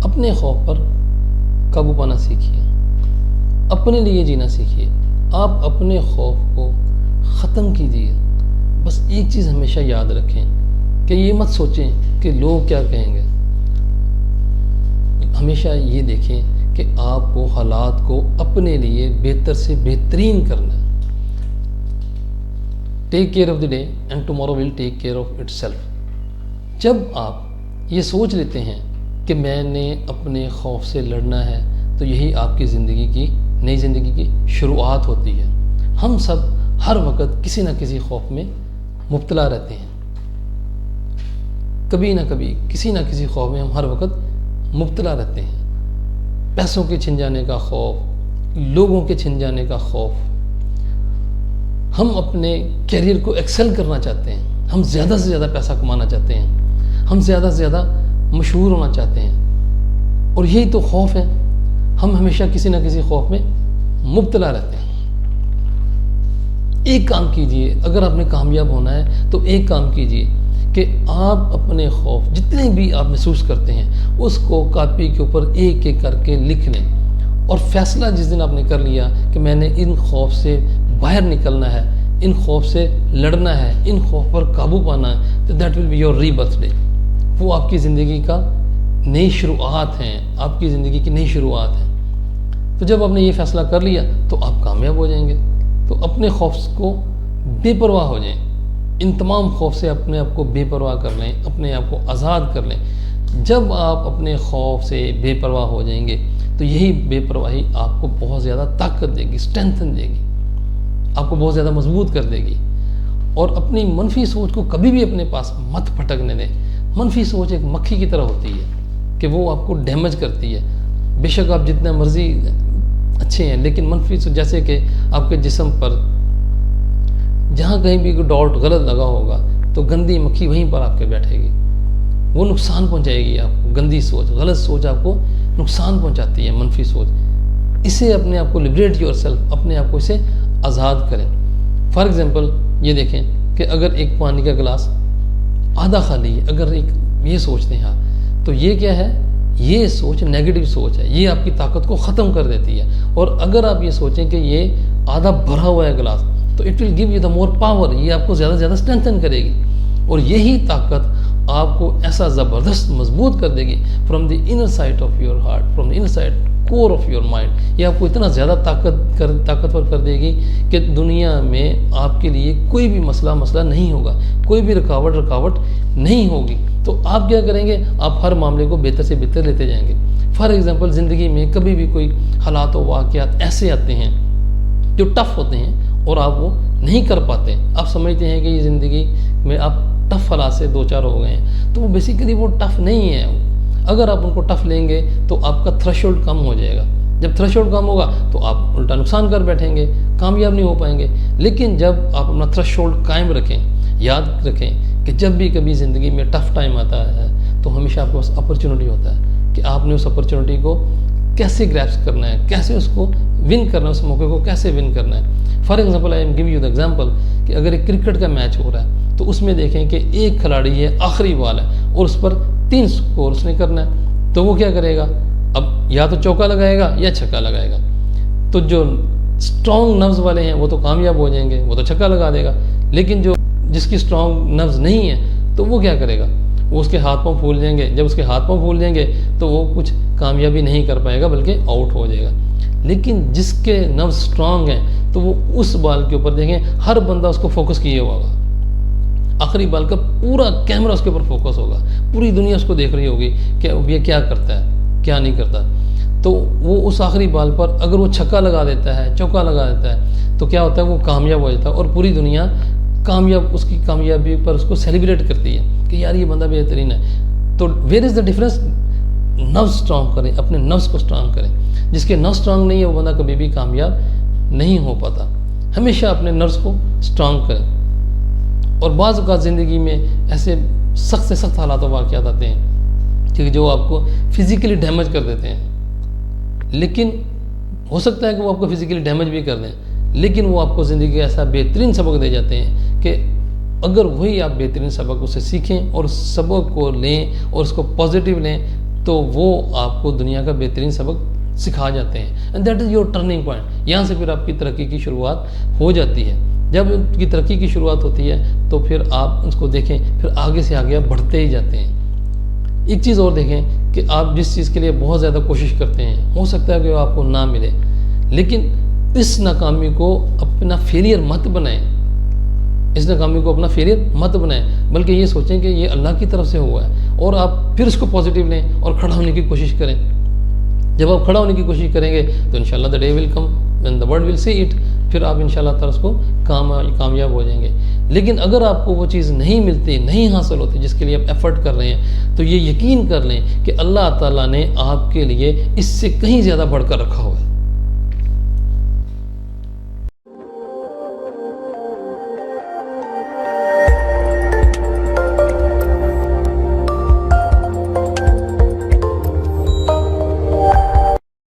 اپنے خوف پر قابو پانا سیکھیے، اپنے لیے جینا سیکھیے، آپ اپنے خوف کو ختم کیجیے۔ بس ایک چیز ہمیشہ یاد رکھیں کہ یہ مت سوچیں کہ لوگ کیا کہیں گے، ہمیشہ یہ دیکھیں کہ آپ کو حالات کو اپنے لیے بہتر سے بہترین کرنا ہے۔ Take care of the day and tomorrow will take care of it self. جب آپ یہ سوچ لیتے ہیں کہ میں نے اپنے خوف سے لڑنا ہے تو یہی آپ کی زندگی کی نئی زندگی کی شروعات ہوتی ہے۔ ہم سب ہر وقت کسی نہ کسی خوف میں مبتلا رہتے ہیں، کبھی نہ کبھی کسی نہ کسی خوف میں ہم ہر وقت مبتلا رہتے ہیں۔ پیسوں کے چھن جانے کا خوف، لوگوں کے چھن جانے کا خوف، ہم اپنے کیریئر کو ایکسل کرنا چاہتے ہیں، ہم زیادہ سے زیادہ پیسہ کمانا چاہتے ہیں، ہم زیادہ سے زیادہ مشہور ہونا چاہتے ہیں، اور یہی تو خوف ہے۔ ہم ہمیشہ کسی نہ کسی خوف میں مبتلا رہتے ہیں۔ ایک کام کیجئے، اگر آپ نے کامیاب ہونا ہے تو ایک کام کیجئے کہ آپ اپنے خوف جتنے بھی آپ محسوس کرتے ہیں اس کو کاپی کے اوپر ایک ایک کر کے لکھ لیں، اور فیصلہ جس دن آپ نے کر لیا کہ میں نے ان خوف سے باہر نکلنا ہے، ان خوف سے لڑنا ہے، ان خوف پر قابو پانا ہے، تو that will be your rebirth day. وہ آپ کی زندگی کا نئی شروعات ہیں، آپ کی زندگی کی نئی شروعات ہیں۔ تو جب آپ نے یہ فیصلہ کر لیا تو آپ کامیاب ہو جائیں گے۔ تو اپنے خوف کو بے پرواہ ہو جائیں، ان تمام خوف سے اپنے آپ کو بے پرواہ کر لیں، اپنے آپ کو آزاد کر لیں۔ جب آپ اپنے خوف سے بے پرواہ ہو جائیں گے تو یہی بے پرواہی آپ کو بہت زیادہ طاقت دے گی، اسٹرینتھن دے گی، آپ کو بہت زیادہ مضبوط کر دے گی۔ اور اپنی منفی سوچ کو کبھی بھی اپنے پاس مت پھٹکنے دیں۔ منفی سوچ ایک مکھی کی طرح ہوتی ہے کہ وہ آپ کو ڈیمیج کرتی ہے۔ بے شک آپ جتنا مرضی اچھے ہیں، لیکن منفی سوچ جیسے کہ آپ کے جسم پر جہاں کہیں بھی کوئی ڈاٹ غلط لگا ہوگا تو گندی مکھی وہیں پر آپ کے بیٹھے گی، وہ نقصان پہنچائے گی آپ کو۔ گندی سوچ، غلط سوچ آپ کو نقصان پہنچاتی ہے، منفی سوچ۔ اسے اپنے آپ کو لبریٹ یور سیلف، اپنے آپ کو اسے آزاد کریں۔ فار ایگزامپل یہ دیکھیں کہ اگر ایک پانی کا گلاس آدھا خالی ہے، اگر ایک یہ سوچتے ہیں تو یہ کیا ہے؟ یہ سوچ نیگیٹو سوچ ہے، یہ آپ کی طاقت کو ختم کر دیتی ہے۔ اور اگر آپ یہ سوچیں کہ یہ آدھا بھرا ہوا ہے گلاس تو it will give you the more power, یہ آپ کو زیادہ سے زیادہ اسٹرینتھن کرے گی، اور یہی طاقت آپ کو ایسا زبردست مضبوط کر دے گی from the inner side of your heart, from the inner side core of your mind. یہ آپ کو اتنا زیادہ طاقتور کر دے گی کہ دنیا میں آپ کے لیے کوئی بھی مسئلہ نہیں ہوگا، کوئی بھی رکاوٹ نہیں ہوگی۔ تو آپ کیا کریں گے؟ آپ ہر معاملے کو بہتر سے بہتر لیتے جائیں گے۔ فار ایگزامپل زندگی میں کبھی بھی کوئی حالات و واقعات ایسے آتے ہیں جو ٹف ہوتے ہیں اور آپ وہ نہیں کر پاتے، آپ سمجھتے ہیں کہ یہ زندگی میں آپ ٹف حالات سے دو چار ہو گئے ہیں، تو وہ بیسیکلی وہ ٹف نہیں ہے۔ اگر آپ ان کو ٹف لیں گے تو آپ کا تھریشولڈ کم ہو جائے گا، جب تھریشولڈ کم ہوگا تو آپ الٹا نقصان کر بیٹھیں گے، کامیاب نہیں ہو پائیں گے۔ لیکن جب آپ اپنا تھریشولڈ قائم رکھیں، یاد رکھیں کہ جب بھی کبھی زندگی میں ٹف ٹائم آتا ہے تو ہمیشہ آپ کے پاس اپرچونٹی ہوتا ہے کہ آپ نے اس اپرچونٹی کو کیسے گریپس کرنا ہے، کیسے اس کو ون کرنا ہے، اس موقع کو کیسے ون کرنا ہے۔ For example I am give you the example کہ اگر ایک کرکٹ کا میچ ہو رہا ہے تو اس میں دیکھیں کہ ایک کھلاڑی ہے، آخری بال ہے اور اس پر 3 سکور اس نے کرنا ہے، تو وہ کیا کرے گا؟ اب یا تو چوکا لگائے گا یا چھکا لگائے گا۔ تو جو اسٹرانگ نروز والے ہیں وہ تو کامیاب ہو جائیں گے، وہ تو چھکا لگا دے گا۔ لیکن جس کی اسٹرانگ نروز نہیں ہے تو وہ کیا کرے گا؟ وہ اس کے ہاتھ پاؤں پھول جائیں گے۔ جب اس کے ہاتھ پاؤں پھول جائیں گے تو وہ کچھ کامیابی نہیں کر پائے گا بلکہ آؤٹ ہو جائے گا۔ لیکن جس کے نروز اسٹرانگ ہیں تو وہ اس بال کے اوپر دیکھیں، ہر بندہ اس کو فوکس کیے ہوا ہوگا، آخری بال کا پورا کیمرہ اس کے اوپر فوکس ہوگا، پوری دنیا اس کو دیکھ رہی ہوگی کہ یہ کیا کرتا ہے، کیا نہیں کرتا۔ تو وہ اس آخری بال پر اگر وہ چھکا لگا دیتا ہے، چوکا لگا دیتا ہے تو کیا ہوتا ہے؟ وہ کامیاب ہو جاتا ہے، اور پوری دنیا اس کی کامیابی پر اس کو سیلیبریٹ کرتی ہے کہ یار یہ بندہ بہترین ہے۔ تو where is the difference? Nerves strong کریں، اپنے نروز کو اسٹرانگ کریں۔ جس کے نروز اسٹرانگ نہیں ہے وہ بندہ کبھی بھی کامیاب نہیں ہو پاتا۔ ہمیشہ اپنے نروز کو اسٹرانگ کریں۔ اور بعض اوقات زندگی میں ایسے سخت سے سخت حالات و واقعات آتے ہیں کہ جو آپ کو فزیکلی ڈیمیج کر دیتے ہیں، لیکن ہو سکتا ہے کہ وہ آپ کو فزیکلی ڈیمیج بھی کر دیں، لیکن وہ آپ کو زندگی کا ایسا بہترین سبق دے جاتے ہیں کہ اگر وہی آپ بہترین سبق اسے سیکھیں اور اس سبق کو لیں اور اس کو پازیٹیو لیں تو وہ آپ کو دنیا کا بہترین سبق سکھا جاتے ہیں. And that is your turning point. یہاں سے پھر آپ کی ترقی کی شروعات ہو جاتی ہے. جب ان کی ترقی کی شروعات ہوتی ہے تو پھر آپ اس کو دیکھیں، پھر آگے سے آگے آپ بڑھتے ہی جاتے ہیں. ایک چیز اور دیکھیں کہ آپ جس چیز کے لیے بہت زیادہ کوشش کرتے ہیں، ہو سکتا ہے کہ وہ آپ کو نہ ملے، لیکن اس ناکامی کو اپنا فیلئر مت بنائیں. اس ناکامی کو اپنا فیلئر مت بنائیں، بلکہ یہ سوچیں کہ یہ اللہ کی طرف سے ہوا ہے، اور آپ پھر اس کو پازیٹیو لیں اور کھڑا ہونے کی کوشش کریں. جب آپ کھڑا ہونے کی کوشش کریں گے تو انشاءاللہ the day will come when the world will see it. پھر آپ انشاءاللہ تعالیٰ اس کو کامیاب ہو جائیں گے. لیکن اگر آپ کو وہ چیز نہیں ملتی، نہیں حاصل ہوتی جس کے لیے آپ ایفرٹ کر رہے ہیں، تو یہ یقین کر لیں کہ اللہ تعالیٰ نے آپ کے لیے اس سے کہیں زیادہ بڑھ کر رکھا ہوا ہے.